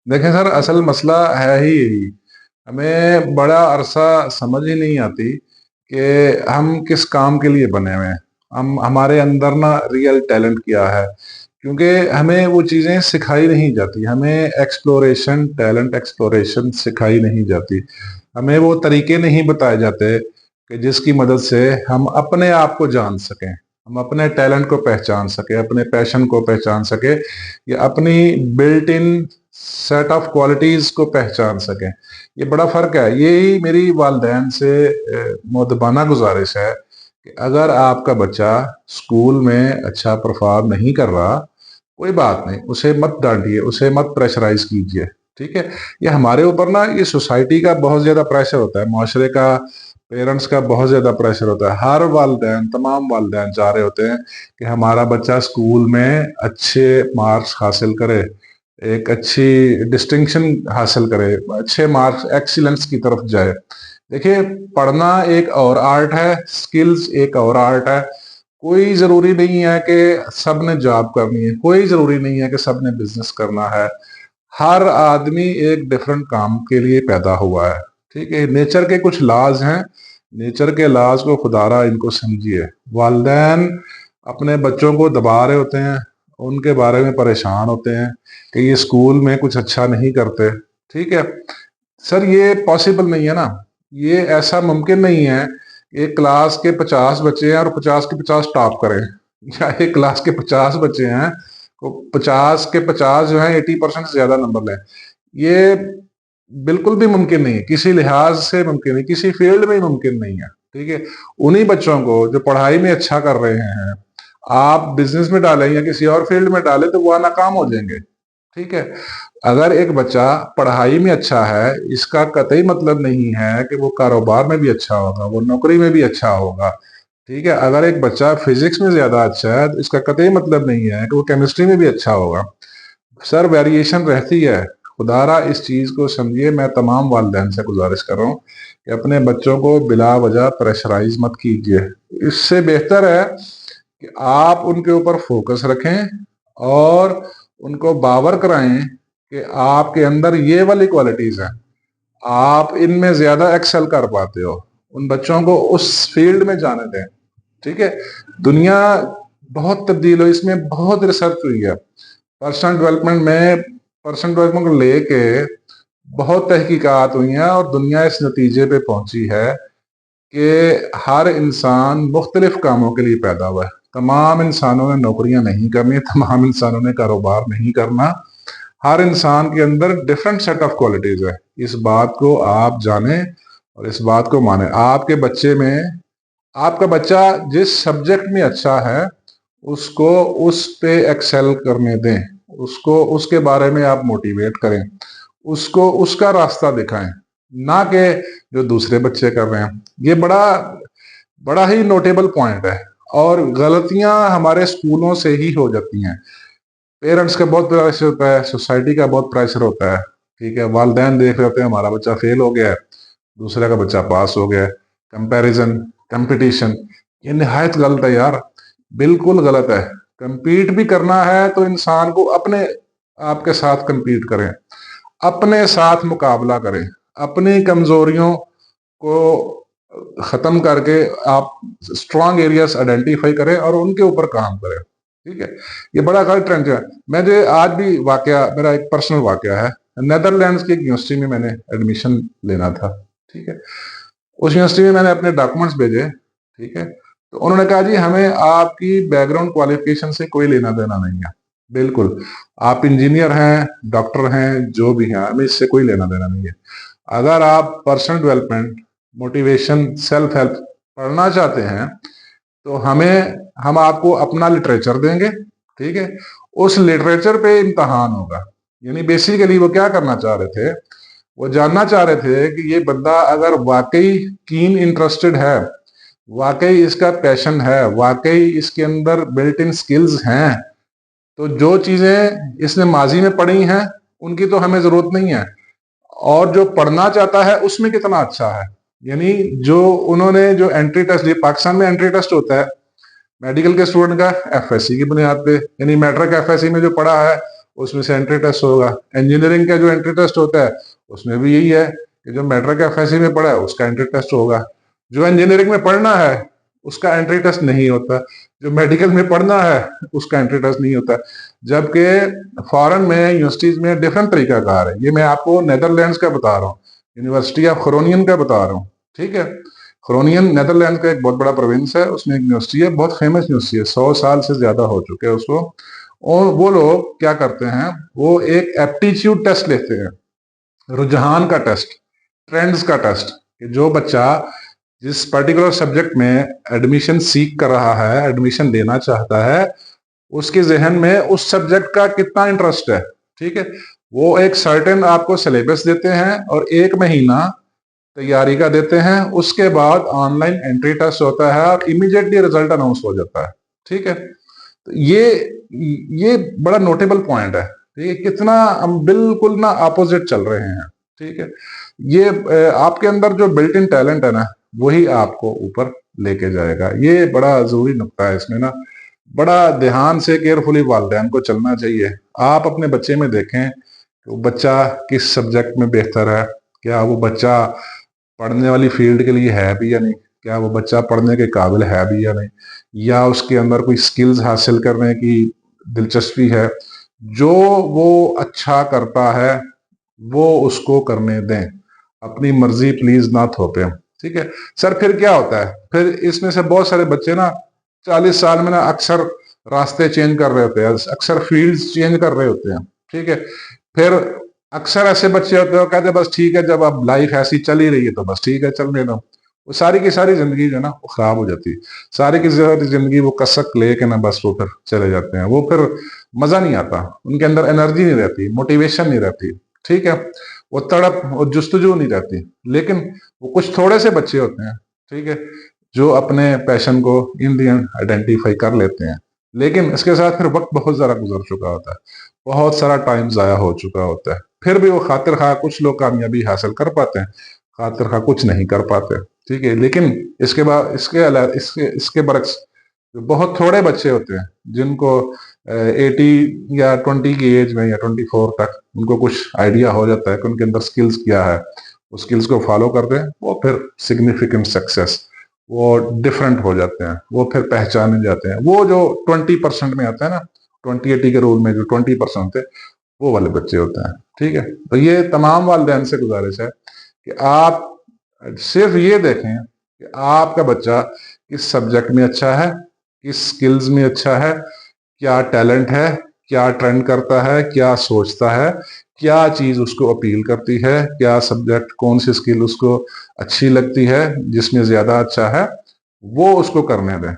देखें सर, असल मसला है ही यही। हमें बड़ा अरसा समझ ही नहीं आती कि हम किस काम के लिए बने हुए हैं। हम हमारे अंदर ना रियल टैलेंट क्या है, क्योंकि हमें वो चीज़ें सिखाई नहीं जाती। हमें एक्सप्लोरेशन, टैलेंट एक्सप्लोरेशन सिखाई नहीं जाती। हमें वो तरीके नहीं बताए जाते कि जिसकी मदद से हम अपने आप को जान सकें, हम अपने टैलेंट को पहचान सके, अपने पैशन को पहचान सके, या अपनी built in set of qualities को पहचान सकें। ये बड़ा फर्क है। यही मेरी वालदैन से मुअद्दबाना गुजारिश है कि अगर आपका बच्चा स्कूल में अच्छा परफॉर्म नहीं कर रहा, कोई बात नहीं, उसे मत डांटिए, उसे मत प्रेशराइज कीजिए। ठीक है। ये हमारे ऊपर ना, ये सोसाइटी का बहुत ज्यादा प्रेशर होता है, माशरे का, पेरेंट्स का बहुत ज्यादा प्रेशर होता है। हर वालदैन, तमाम वालदैन चाह रहे होते हैं कि हमारा बच्चा स्कूल में अच्छे मार्क्स हासिल करे, एक अच्छी डिस्टिंक्शन हासिल करे, अच्छे मार्क्स, एक्सीलेंस की तरफ जाए। देखिए, पढ़ना एक और आर्ट है, स्किल्स एक और आर्ट है। कोई जरूरी नहीं है कि सब ने जॉब करनी है, कोई जरूरी नहीं है कि सब ने बिजनेस करना है। हर आदमी एक डिफरेंट काम के लिए पैदा हुआ है। ठीक है। नेचर के कुछ लाज हैं, नेचर के लाज को खुदारा इनको समझिए। वालदैन अपने बच्चों को दबा रहे होते हैं, उनके बारे में परेशान होते हैं कि ये स्कूल में कुछ अच्छा नहीं करते। ठीक है सर, ये पॉसिबल नहीं है ना। ये ऐसा मुमकिन नहीं है कि एक क्लास के 50 बच्चे हैं और 50 के 50 टॉप करें, या एक क्लास के 50 बच्चे हैं तो 50 के 50 जो है 80% से ज्यादा नंबर लें। ये बिल्कुल भी मुमकिन नहीं है, किसी लिहाज से मुमकिन नहीं, किसी फील्ड में ही मुमकिन नहीं है। ठीक है। उन्हीं बच्चों को जो पढ़ाई में अच्छा कर रहे हैं, आप बिजनेस में डालें या किसी और फील्ड में डालें तो वह नाकाम हो जाएंगे। ठीक है। अगर एक बच्चा पढ़ाई में अच्छा है, इसका कतई मतलब नहीं है कि वो कारोबार में भी अच्छा होगा, वो नौकरी में भी अच्छा होगा। ठीक है। अगर एक बच्चा फिजिक्स में ज्यादा अच्छा है तो इसका कतई मतलब नहीं है कि वो केमिस्ट्री में भी अच्छा होगा। सर, वेरिएशन रहती है। खुदारा इस चीज को समझिए। मैं तमाम वालिदैन से गुजारिश कर रहा हूँ कि अपने बच्चों को बिला वजह प्रेशराइज मत कीजिए। इससे बेहतर है कि आप उनके ऊपर फोकस रखें और उनको बावर कराएं कि आपके अंदर ये वाली क्वालिटीज हैं, आप इनमें ज्यादा एक्सेल कर पाते हो। उन बच्चों को उस फील्ड में जाने दें। ठीक है। दुनिया बहुत तब्दील हुई, इसमें बहुत रिसर्च हुई है। पर्सनल डेवलपमेंट को लेके बहुत तहकीकात हुई हैं और दुनिया इस नतीजे पे पहुंची है कि हर इंसान मुख्तलिफ कामों के लिए पैदा हुआ है। तमाम इंसानों ने नौकरियां नहीं करनी, तमाम इंसानों ने कारोबार नहीं करना। हर इंसान के अंदर डिफरेंट सेट ऑफ क्वालिटीज है। इस बात को आप जाने और इस बात को माने। आपके बच्चे में, आपका बच्चा जिस सब्जेक्ट में अच्छा है उसको उस पे एक्सेल करने दें, उसको उसके बारे में आप मोटिवेट करें, उसको उसका रास्ता दिखाएं, ना कि जो दूसरे बच्चे कर रहे हैं। ये बड़ा बड़ा ही नोटेबल पॉइंट है। और गलतियां हमारे स्कूलों से ही हो जाती हैं। पेरेंट्स का बहुत प्रेशर होता है, सोसाइटी का बहुत प्रेशर होता है। ठीक है। वालदैन देख रहे होते हैं हमारा बच्चा फेल हो गया है, दूसरे का बच्चा पास हो गया है। कंपैरिजन, कंपटीशन, ये निहायत गलत है यार, बिल्कुल गलत है। कंपीट भी करना है तो इंसान को अपने आप के साथ कंपीट करें, अपने साथ मुकाबला करें, अपनी कमजोरियों को खत्म करके आप स्ट्रांग एरियाज आइडेंटिफाई करें और उनके ऊपर काम करें। ठीक है। ये बड़ा गलत ट्रेंड है। मैं जो आज भी वाकया, मेरा एक पर्सनल वाकया है। नेदरलैंड्स की एक यूनिवर्सिटी में मैंने एडमिशन लेना था। ठीक है। उस यूनिवर्सिटी में मैंने अपने डॉक्यूमेंट्स भेजे। ठीक है। तो उन्होंने कहा जी हमें आपकी बैकग्राउंड क्वालिफिकेशन से कोई लेना देना नहीं है। बिल्कुल, आप इंजीनियर हैं, डॉक्टर हैं, जो भी हैं, हमें इससे कोई लेना देना नहीं है। अगर आप personal development, motivation, self help पढ़ना चाहते हैं तो हम आपको अपना लिटरेचर देंगे। ठीक है। उस लिटरेचर पे इम्तहान होगा। यानी बेसिकली वो क्या करना चाह रहे थे, वो जानना चाह रहे थे कि ये बंदा अगर वाकई कीन इंटरेस्टेड है, वाकई इसका पैशन है, वाकई इसके अंदर बिल्ट इन स्किल्स हैं, तो जो चीजें इसने माजी में पढ़ी हैं उनकी तो हमें जरूरत नहीं है। और जो पढ़ना चाहता है उसमें कितना अच्छा है। यानी जो उन्होंने जो एंट्री टेस्ट दिया, पाकिस्तान में एंट्री टेस्ट होता है मेडिकल के स्टूडेंट का एफएससी की बुनियाद पे, यानी मैट्रिक एफएससी में जो पढ़ा है उसमें से एंट्री टेस्ट होगा। इंजीनियरिंग का जो एंट्री टेस्ट होता है उसमें भी यही है कि जो मैट्रिक एफएससी में पढ़ा है उसका एंट्री टेस्ट होगा। जो इंजीनियरिंग में पढ़ना है उसका एंट्री टेस्ट नहीं होता, जो मेडिकल में पढ़ना है उसका एंट्री टेस्ट नहीं होता। जबकि फॉरेन में यूनिवर्सिटीज में डिफरेंट तरीका कार है। ये मैं आपको नेदरलैंड्स का बता रहा हूँ, यूनिवर्सिटी ऑफ ग्रोनियन का बता रहा हूँ, ठीक है। ग्रोनियन नेदरलैंड का एक बहुत बड़ा प्रोविंस है, उसमें एक यूनिवर्सिटी है, बहुत फेमस यूनिवर्सिटी है, 100 साल से ज्यादा हो चुके हैं उसको। और वो लोग क्या करते हैं, वो एक एप्टीट्यूड टेस्ट लेते हैं, रुझान का टेस्ट, ट्रेंड्स का टेस्ट, कि जो बच्चा जिस पर्टिकुलर सब्जेक्ट में एडमिशन सीख कर रहा है, एडमिशन लेना चाहता है, उसके जहन में उस सब्जेक्ट का कितना इंटरेस्ट है, ठीक है। वो एक सर्टेन आपको सिलेबस देते हैं और 1 महीना तैयारी का देते हैं, उसके बाद ऑनलाइन एंट्री टेस्ट होता है और इमीडिएटली रिजल्ट अनाउंस हो जाता है, ठीक है। तो ये बड़ा नोटेबल पॉइंट है, ठीक है, कितना हम बिल्कुल ना अपोजिट चल रहे हैं, ठीक है। ये आपके अंदर जो बिल्ट इन टैलेंट है ना, वही आपको ऊपर लेके जाएगा। ये बड़ा जरूरी नुकता है, इसमें ना बड़ा ध्यान से केयरफुली वालिदैन को चलना चाहिए। आप अपने बच्चे में देखें कि वो बच्चा किस सब्जेक्ट में बेहतर है, क्या वो बच्चा पढ़ने वाली फील्ड के लिए है भी या नहीं, क्या वो बच्चा पढ़ने के काबिल है भी या नहीं, या उसके अंदर कोई स्किल्स हासिल करने की दिलचस्पी है। जो वो अच्छा करता है वो उसको करने दें, अपनी मर्जी प्लीज ना थोपें, ठीक है सर। फिर क्या होता है, फिर इसमें से बहुत सारे बच्चे ना 40 साल में ना अक्सर रास्ते चेंज कर रहे होते हैं, अक्सर फील्ड्स चेंज कर रहे होते हैं, ठीक है। फिर अक्सर ऐसे बच्चे होते हैं कहते हैं बस ठीक है, जब अब लाइफ ऐसी चल ही रही है तो बस ठीक है चलने दो। वो सारी की सारी जिंदगी जो है ना वो खराब हो जाती है, सारी की सारी जिंदगी वो कसक लेके ना बस वो फिर चले जाते हैं। वो फिर मजा नहीं आता, उनके अंदर एनर्जी नहीं रहती, मोटिवेशन नहीं रहती, ठीक है। वो तड़प और जुस्तजू नहीं रहती। लेकिन वो कुछ थोड़े से बच्चे होते हैं, ठीक है, जो अपने पैशन को इन दी एंड आइडेंटिफाई कर लेते हैं। लेकिन इसके साथ फिर वक्त बहुत ज़्यादा गुजर चुका होता है, बहुत सारा टाइम ज़ाया हो चुका होता है। फिर भी वो खातिर खा कुछ लोग कामयाबी हासिल कर पाते हैं, खातिर खा कुछ नहीं कर पाते, ठीक है। लेकिन इसके बाद इसके अलावा इसके बरक्स बहुत थोड़े बच्चे होते हैं जिनको 80 या 20 की एज में या 24 तक उनको कुछ आइडिया हो जाता है कि उनके अंदर स्किल्स क्या है, वो स्किल्स को फॉलो करते हैं, वो फिर सिग्निफिकेंट सक्सेस, वो डिफरेंट हो जाते हैं, वो फिर पहचाने जाते हैं। वो जो 20% में आता है ना, 20-80 के रूल में जो 20% थे, वो वाले बच्चे होते हैं, ठीक है। तो ये तमाम वालिदैन से गुजारिश है कि आप सिर्फ ये देखें कि आपका बच्चा किस सब्जेक्ट में अच्छा है, किस स्किल्स में अच्छा है, क्या टैलेंट है, क्या ट्रेंड करता है, क्या सोचता है, क्या चीज उसको अपील करती है, क्या सब्जेक्ट, कौन सी स्किल उसको अच्छी लगती है, जिसमें ज्यादा अच्छा है, वो उसको करने दें।